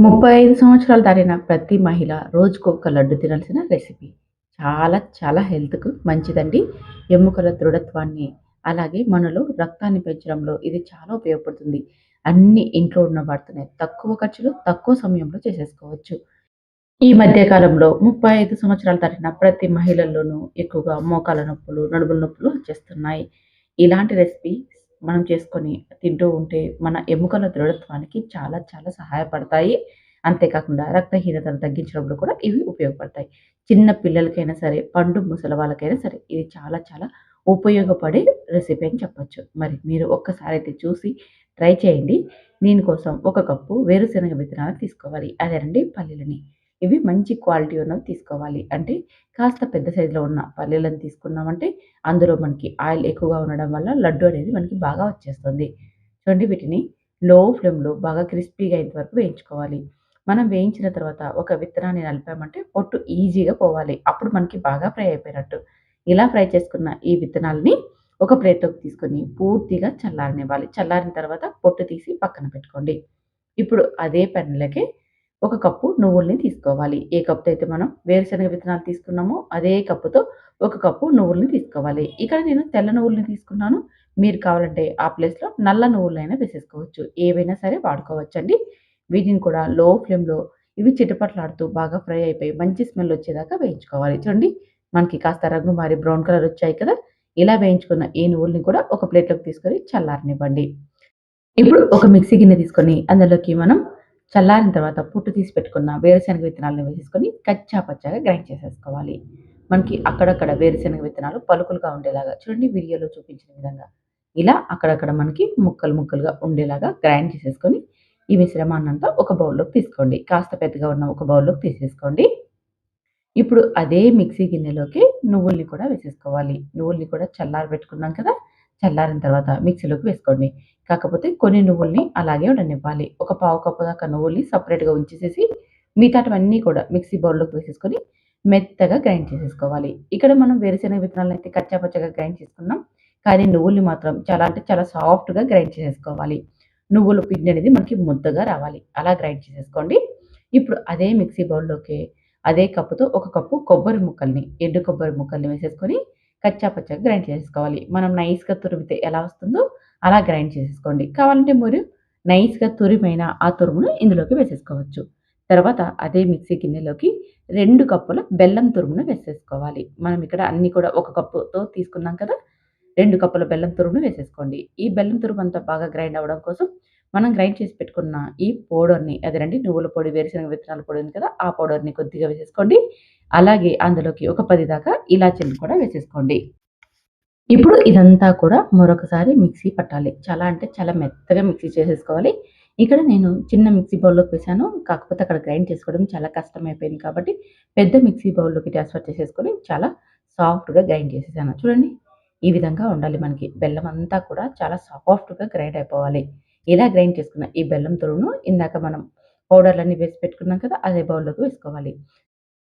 35 సంవత్సరాలు దాటిన ప్రతి మహిళ రోజుకొక లడ్డు తినాల్సిన రెసిపీ. చాలా చాలా హెల్త్‌కు మంచిదండి. ఎముకల దృఢత్వాన్ని, అలాగే మనలో రక్తాన్ని పెంచడంలో ఇది చాలా ఉపయోగపడుతుంది. అన్నీ ఇంట్లో ఉన్న వాటితోనే తక్కువ ఖర్చులో, తక్కువ సమయంలో చేసేసుకోవచ్చు. ఈ మధ్య కాలంలో 35 సంవత్సరాలు దాటిన ప్రతి మహిళల్లోనూ ఎక్కువగా మోకాళ్ళ నొప్పులు, నడుముల నొప్పులు వచ్చేస్తున్నాయి. ఇలాంటి రెసిపీ మనం చేసుకొని తింటూ ఉంటే మన ఎముకల దృఢత్వానికి చాలా చాలా సహాయపడతాయి. అంతేకాకుండా రక్తహీనతను తగ్గించడంలో కూడా ఇవి ఉపయోగపడతాయి. చిన్న పిల్లలకైనా సరే, పండు ముసలి వాళ్ళకైనా సరే ఇది చాలా చాలా ఉపయోగపడే రెసిపీ అని చెప్పొచ్చు. మరి మీరు ఒక్కసారైతే చూసి ట్రై చేయండి. దీనికోసం ఒక కప్పు వేరుశనగ విత్తనాలు తీసుకోవాలి. అదేనండి పల్లీలని. ఇవి మంచి క్వాలిటీ ఉన్నవి తీసుకోవాలి. అంటే కాస్త పెద్ద సైజులో ఉన్న పల్లీలను తీసుకున్నామంటే అందులో మనకి ఆయిల్ ఎక్కువగా ఉండడం వల్ల లడ్డు అనేది మనకి బాగా వచ్చేస్తుంది. చూడండి వీటిని లో ఫ్లేమ్‌లో బాగా క్రిస్పీగా అయ్యేంత వరకు వేయించుకోవాలి. మనం వేయించిన తర్వాత ఒక విత్తనాన్ని నలిపామంటే పొట్టు ఈజీగా పోవాలి. అప్పుడు మనకి బాగా ఫ్రై అయిపోయినట్టు. ఇలా ఫ్రై చేసుకున్న ఈ విత్తనాలని ఒక ప్లేట్‌లోకి తీసుకొని పూర్తిగా చల్లారనివ్వాలి. చల్లారిన తర్వాత పొట్టు తీసి పక్కన పెట్టుకోండి. ఇప్పుడు అదే పెనంలోకి ఒక కప్పు నువ్వుల్ని తీసుకోవాలి. ఏ కప్పుతో అయితే మనం వేరుశనగ విత్తనాలు తీసుకున్నామో, అదే కప్పుతో ఒక కప్పు నువ్వుల్ని తీసుకోవాలి. ఇక్కడ నేను తెల్ల నువ్వుల్ని తీసుకున్నాను. మీరు కావాలంటే ఆ ప్లేస్‌లో నల్ల నువ్వులైనా వేసేసుకోవచ్చు. ఏవైనా సరే వాడుకోవచ్చండి. వీటిని కూడా లో ఫ్లేమ్‌లో ఇవి చిటపటలాడుతూ బాగా ఫ్రై అయిపోయి మంచి స్మెల్ వచ్చేదాకా వేయించుకోవాలి. చూడండి మనకి కాస్త రంగు మారి బ్రౌన్ కలర్ వచ్చాయి కదా! ఇలా వేయించుకున్న ఈ నువ్వుల్ని కూడా ఒక ప్లేట్‌లోకి తీసుకొని చల్లారనివ్వండి. ఇప్పుడు ఒక మిక్సీ గిన్నె తీసుకొని అందులోకి మనం చల్లారిన తర్వాత పొట్టు తీసి పెట్టుకున్న వేరుశనగ విత్తనాలను వేసేసుకొని కచ్చా పచ్చాగా గ్రైండ్ చేసేసుకోవాలి. మనకి అక్కడక్కడ వేరుశనగ విత్తనాలు పలుకులుగా ఉండేలాగా చూడండి వీడియోలో చూపించిన విధంగా. ఇలా అక్కడక్కడ మనకి ముక్కలు ముక్కలుగా ఉండేలాగా గ్రైండ్ చేసేసుకొని ఈ మిశ్రమాన్నంతా ఒక బౌల్‌లోకి తీసుకోండి. కాస్త పెద్దగా ఉన్న ఒక బౌల్‌లోకి తీసేసుకోండి. ఇప్పుడు అదే మిక్సీ గిన్నెలోకి నువ్వుల్ని కూడా వేసేసుకోవాలి. నువ్వుల్ని కూడా చల్లారబెట్టుకున్నాం కదా! చల్లారిన తర్వాత మిక్సీలోకి వేసుకోండి. కాకపోతే కొన్ని నువ్వుల్ని అలాగే ఉండనివ్వాలి. ఒక పావు కప్పు దాకా నువ్వుల్ని సెపరేట్‌గా ఉంచేసేసి మిగతాటివన్నీ కూడా మిక్సీ బౌల్‌లోకి వేసేసుకొని మెత్తగా గ్రైండ్ చేసేసుకోవాలి. ఇక్కడ మనం వేరుశెనగ విత్తనాలనైతే కచ్చా పచ్చాగా గ్రైండ్ చేసుకున్నాం. కానీ నువ్వుల్ని మాత్రం చాలా అంటే చాలా సాఫ్ట్‌గా గ్రైండ్ చేసేసుకోవాలి. నువ్వుల పిండి అనేది మనకి ముద్దగా రావాలి. అలా గ్రైండ్ చేసేసుకోండి. ఇప్పుడు అదే మిక్సీ బౌల్‌లోకి అదే కప్పుతో ఒక కప్పు కొబ్బరి ముక్కల్ని, ఎండు కొబ్బరి ముక్కల్ని వేసేసుకొని కచ్చా పచ్చాగా గ్రైండ్ చేసేసుకోవాలి. మనం నైస్‌గా తురిమితే ఎలా వస్తుందో అలా గ్రైండ్ చేసేసుకోండి. కావాలంటే మీరు నైస్‌గా తురిమైన ఆ తురుమును ఇందులోకి వేసేసుకోవచ్చు. తర్వాత అదే మిక్సీ గిన్నెలోకి 2 కప్పుల బెల్లం తురుమును వేసేసుకోవాలి. మనం ఇక్కడ అన్నీ కూడా ఒక కప్పుతో తీసుకున్నాం కదా! 2 కప్పుల బెల్లం తురుమును వేసేసుకోండి. ఈ బెల్లం తురుమంతా బాగా గ్రైండ్ అవ్వడం కోసం మనం గ్రైండ్ చేసి పెట్టుకున్న ఈ పౌడర్‌ని అదేనండి నువ్వుల పొడి, వేరుశనగ విత్తనాల పొడి ఉంది కదా! ఆ పౌడర్‌ని కొద్దిగా వేసేసుకోండి. అలాగే అందులోకి ఒక 10 దాకా ఇలాచీలను కూడా వేసేసుకోండి. ఇప్పుడు ఇదంతా కూడా మరొకసారి మిక్సీ పట్టాలి. చాలా అంటే చాలా మెత్తగా మిక్సీ చేసేసుకోవాలి. ఇక్కడ నేను చిన్న మిక్సీ బౌల్‌లోకి వేశాను. కాకపోతే అక్కడ గ్రైండ్ చేసుకోవడం చాలా కష్టమైపోయింది కాబట్టి పెద్ద మిక్సీ బౌల్‌లోకి ట్రాన్స్‌ఫర్ చేసేసుకొని చాలా సాఫ్ట్‌గా గ్రైండ్ చేసేసాను. చూడండి ఈ విధంగా ఉండాలి మనకి. బెల్లం అంతా కూడా చాలా సాఫ్ట్‌గా గ్రైండ్ అయిపోవాలి. ఇలా గ్రైండ్ చేసుకున్న ఈ బెల్లం తురుమును ఇందాక మనం పౌడర్‌లన్నీ వేసి పెట్టుకున్నాం కదా! అదే బౌల్‌లోకి వేసుకోవాలి.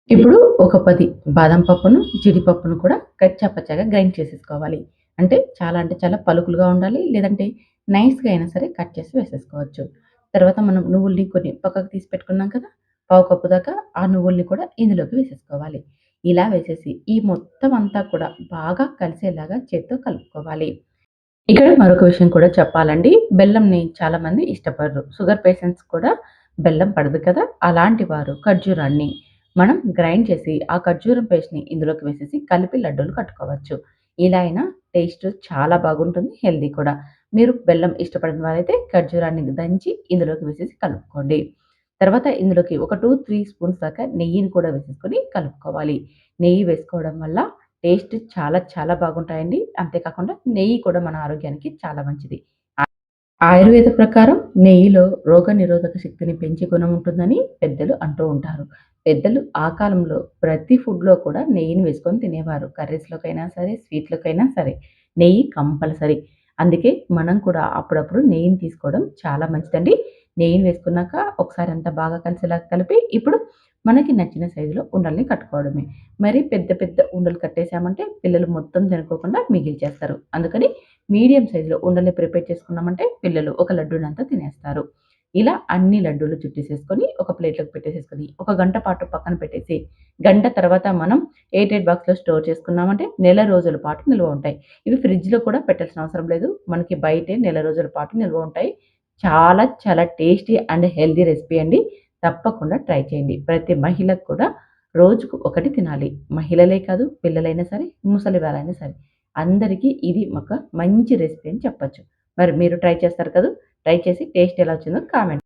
ఇప్పుడు ఒక 10 బాదం పప్పును, జీడిపప్పును కూడా కచ్చా పచ్చాగా గ్రైండ్ చేసేసుకోవాలి. అంటే చాలా పలుకులుగా ఉండాలి. లేదంటే నైస్‌గా అయినా సరే కట్ చేసి వేసేసుకోవచ్చు. తర్వాత మనం నువ్వుల్ని కొన్ని పక్కకు తీసి పెట్టుకున్నాం కదా! పావు కప్పు దాకా ఆ నువ్వుల్ని కూడా ఇందులోకి వేసేసుకోవాలి. ఇలా వేసేసి ఈ మొత్తం అంతా కూడా బాగా కలిసేలాగా చేత్తో కలుపుకోవాలి. ఇక్కడ మరొక విషయం కూడా చెప్పాలండి. బెల్లంని చాలామంది ఇష్టపడరు. షుగర్ పేషెంట్స్ కూడా బెల్లం పడదు కదా! అలాంటి వారు ఖర్జూరాన్ని మనం గ్రైండ్ చేసి, ఆ ఖర్జూరం పేస్ట్‌ని ఇందులోకి వేసేసి కలిపి లడ్డూలు కట్టుకోవచ్చు. ఇలా అయినా టేస్ట్ చాలా బాగుంటుంది. హెల్తీ కూడా. మీరు బెల్లం ఇష్టపడని వారైతే ఖర్జూరాన్ని దంచి ఇందులోకి వేసేసి కలుపుకోండి. తర్వాత ఇందులోకి ఒక 2, 3 స్పూన్స్ దాకా నెయ్యిని కూడా వేసేసుకొని కలుపుకోవాలి. నెయ్యి వేసుకోవడం వల్ల టేస్ట్ చాలా చాలా బాగుంటాయండి. అంతేకాకుండా నెయ్యి కూడా మన ఆరోగ్యానికి చాలా మంచిది. ఆయుర్వేద ప్రకారం నెయ్యిలో రోగనిరోధక శక్తిని పెంచే గుణం ఉంటుందని పెద్దలు అంటూ ఉంటారు. పెద్దలు ఆ కాలంలో ప్రతి ఫుడ్‌లో కూడా నెయ్యిని వేసుకొని తినేవారు. కర్రీస్‌లోకైనా సరే, స్వీట్‌లోకైనా సరే నెయ్యి కంపల్సరీ. అందుకే మనం కూడా అప్పుడప్పుడు నెయ్యిని తీసుకోవడం చాలా మంచిదండి. నెయ్యిని వేసుకున్నాక ఒకసారి అంతా బాగా కలిసేలాగా కలిపి ఇప్పుడు మనకి నచ్చిన సైజులో ఉండల్ని కట్టుకోవడమే. మరి పెద్ద పెద్ద ఉండలు కట్టేసామంటే పిల్లలు మొత్తం తినుకోకుండా మిగిల్చేస్తారు. అందుకని మీడియం సైజులో ఉండల్ని ప్రిపేర్ చేసుకున్నామంటే పిల్లలు ఒక లడ్డూనంతా తినేస్తారు. ఇలా అన్ని లడ్డూలు చుట్టేసేసుకొని ఒక ప్లేట్‌లోకి పెట్టేసేసుకొని, ఒక గంట పాటు పక్కన పెట్టేసి, గంట తర్వాత మనం ఎయిర్ బాక్స్‌లో స్టోర్ చేసుకున్నామంటే నెల రోజుల పాటు నిల్వ ఉంటాయి. ఇవి ఫ్రిడ్జ్‌లో కూడా పెట్టాల్సిన అవసరం లేదు. మనకి బయటే నెల రోజుల పాటు నిల్వ ఉంటాయి. చాలా చాలా టేస్టీ అండ్ హెల్తీ రెసిపీ అండి. తప్పకుండా ట్రై చేయండి. ప్రతి మహిళకు కూడా రోజుకు ఒకటి తినాలి. మహిళలే కాదు, పిల్లలైనా సరే, ముసలివారైనా సరే. అందరికీ ఇది ఒక మంచి రెసిపీ అని చెప్పొచ్చు. మరి మీరు ట్రై చేస్తారు కదూ! ట్రై చేసి టేస్ట్ ఎలా వచ్చిందో కామెంట్